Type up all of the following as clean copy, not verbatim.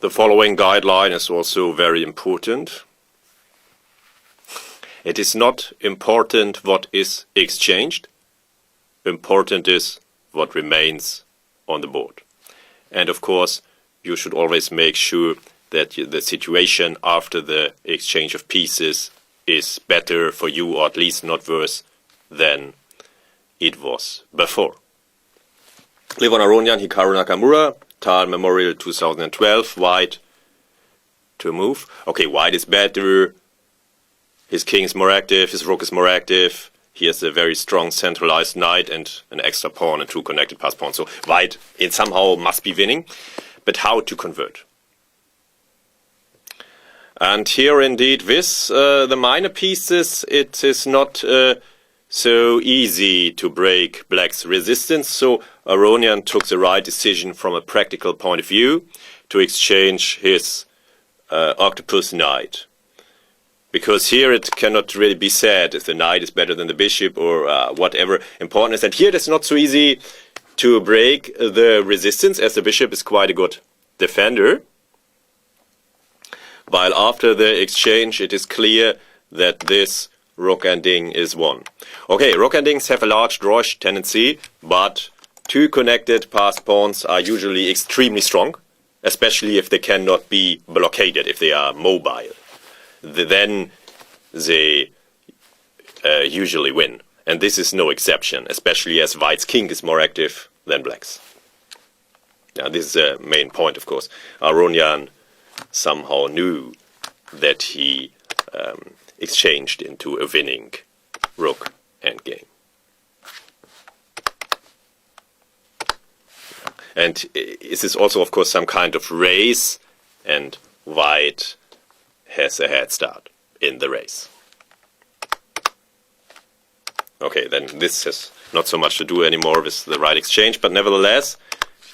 The following guideline is also very important. It is not important what is exchanged. Important is what remains on the board. And of course, you should always make sure that the situation after the exchange of pieces is better for you, or at least not worse than it was before. Levon Aronian, Hikaru Nakamura, Tal Memorial 2012, white to move. Okay, white is better. His king is more active, his rook is more active. He has a very strong centralized knight and an extra pawn and two connected pass pawns. So white, it somehow must be winning. But how to convert? And here indeed with the minor pieces, it is not so easy to break black's resistance. So Aronian took the right decision from a practical point of view to exchange his octopus knight. Because here it cannot really be said if the knight is better than the bishop or whatever important is. And here it is not so easy to break the resistance, as the bishop is quite a good defender. While after the exchange it is clear that this rook ending is won. Okay, rook endings have a large drawish tendency, but two connected pass pawns are usually extremely strong, especially if they cannot be blockaded, if they are mobile. Then they usually win. And this is no exception, especially as white's king is more active than black's. Now, this is the main point, of course. Aronian somehow knew that he exchanged into a winning rook endgame. And this is also, of course, some kind of race, and white has a head start in the race. Okay, then this has not so much to do anymore with the right exchange, but nevertheless,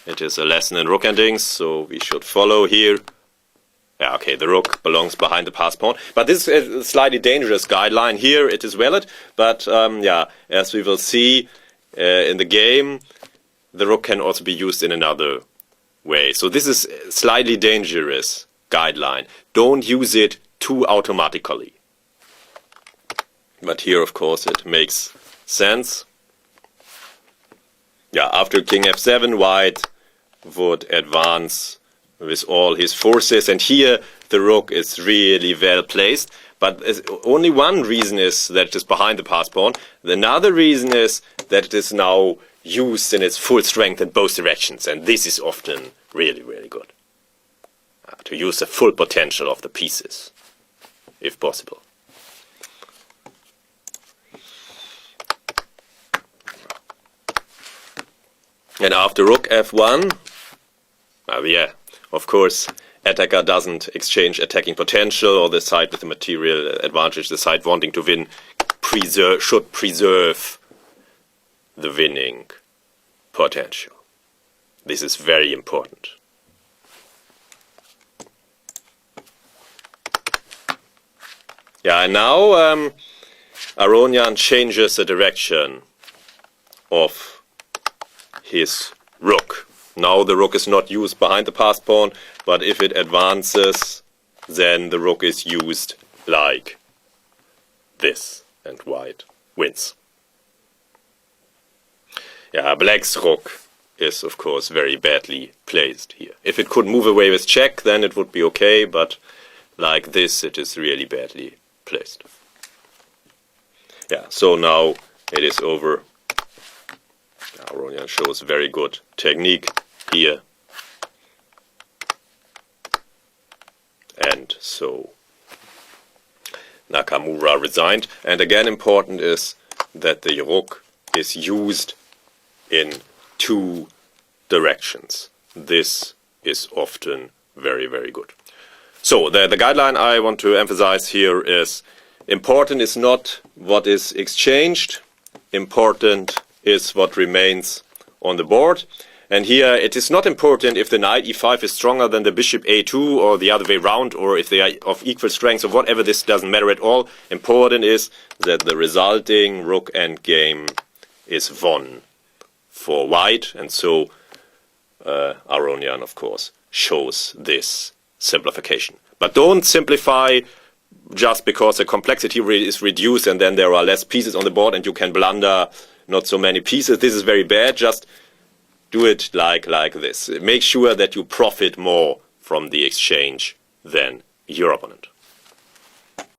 it is a lesson in rook endings, so we should follow here. Yeah, okay, the rook belongs behind the pass pawn, but this is a slightly dangerous guideline. Here it is valid, but yeah, as we will see in the game, the rook can also be used in another way. So this is a slightly dangerous guideline. Don't use it too automatically. But here, of course, it makes sense. Yeah, after king f7, white would advance with all his forces, and here the rook is really well placed. But only one reason is that it is behind the pass pawn. Another reason is that it is now used in its full strength in both directions, and this is often really, really good. To use the full potential of the pieces, if possible. And after rook f1, yeah, of course, attacker doesn't exchange attacking potential, or the side with the material advantage, the side wanting to win, should preserve the winning potential. This is very important. Yeah, and now Aronian changes the direction of his rook. Now the rook is not used behind the pass pawn, but if it advances, then the rook is used like this, and white wins. Yeah, black's rook is, of course, very badly placed here. If it could move away with check, then it would be okay, but like this, it is really badly placed. Yeah, so now it is over. Aronian shows very good technique here. And so Nakamura resigned. And again, important is that the rook is used in two directions. This is often very, very good. So the guideline I want to emphasize here is important is not what is exchanged. Important is what remains on the board. And here it is not important if the knight e5 is stronger than the bishop a2 or the other way round, or if they are of equal strength or whatever. This doesn't matter at all. Important is that the resulting rook endgame is won for white, and so Aronian, of course, shows this simplification. But don't simplify just because the complexity is reduced and then there are less pieces on the board and you can blunder not so many pieces. This is very bad. Just do it like this. Make sure that you profit more from the exchange than your opponent.